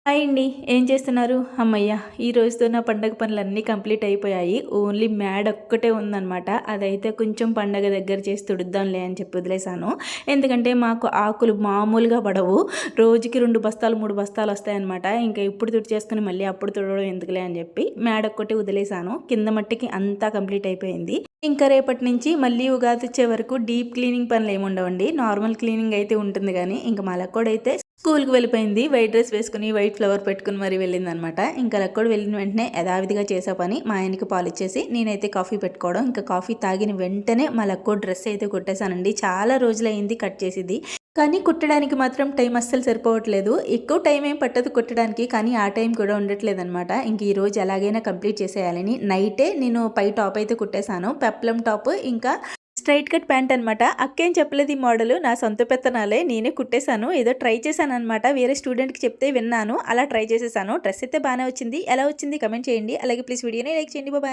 Hi అండి. ఏం చేస్తున్నారు? హమ్మయ్య! ఈ రోజుతో నా పండగ పనులన్నీ కంప్లీట్ అయిపోయాయి. ఓన్లీ మ్యాడ్ ఒక్కటే ఉందనమాట. అదైతే కొంచెం పండగ దగ్గర చేసి తుడుద్దాంలే అని చెప్పి వదిలేసాను. ఎందుకంటే మాకు ఆకులు మామూలుగా పడవు. రోజుకి 2 బస్తాలు, 3 బస్తాలు వస్తాయన్నమాట. ఇంకా ఇప్పుడు తుడిచేసుకొని మళ్ళీ అప్పుడు తుడవడం ఎందుకులే అని చెప్పి మ్యాడ్ ఒక్కటే వదిలేసాను. కింద మట్టికి అంతా కంప్లీట్ అయిపోయింది. ఇంకా రేపటి నుంచి మళ్ళీ ఉగాది వచ్చే వరకు డీప్ క్లీనింగ్ పనులు ఏమి ఉండవండి. నార్మల్ క్లీనింగ్ అయితే ఉంటుంది కానీ ఇంకా మా లక్కోడైతే స్కూల్కి వెళ్ళిపోయింది. వైట్ డ్రెస్ వేసుకుని వైట్ ఫ్లవర్ పెట్టుకుని మరీ వెళ్ళిందనమాట. ఇంకా లక్కోడు వెళ్ళిన వెంటనే యథావిధిగా చేసే పని మా ఆయనకి పాలు ఇచ్చేసి నేనైతే కాఫీ పెట్టుకోవడం. ఇంకా కాఫీ తాగిన వెంటనే మా లక్కోడు డ్రెస్ అయితే కుట్టేశానండి. చాలా రోజులైంది కట్ చేసింది. కానీ కుట్టడానికి మాత్రం టైం అస్సలు సరిపోవట్లేదు. ఎక్కువ టైం ఏం పట్టదు కుట్టడానికి, కానీ ఆ టైం కూడా ఉండట్లేదనమాట. ఇంక ఈ రోజు ఎలాగైనా కంప్లీట్ చేసేయాలని నైటే నేను పై టాప్ అయితే కుట్టేశాను. పెప్లం టాప్ ఇంకా స్ట్రైట్ కట్ ప్యాంట్ అనమాట. అక్కేం చెప్పలేదు ఈ మోడల్, నా సొంత పెత్తనాలే, నేనే కుట్టేశాను. ఏదో ట్రై చేశాను అనమాట. వేరే స్టూడెంట్కి చెప్తే విన్నాను, అలా ట్రై చేసేసాను. డ్రెస్ అయితే బాగానే వచ్చింది. ఎలా వచ్చింది కమెంట్ చేయండి. అలాగే ప్లీజ్ వీడియోని లైక్ చేయండి. బాయ్.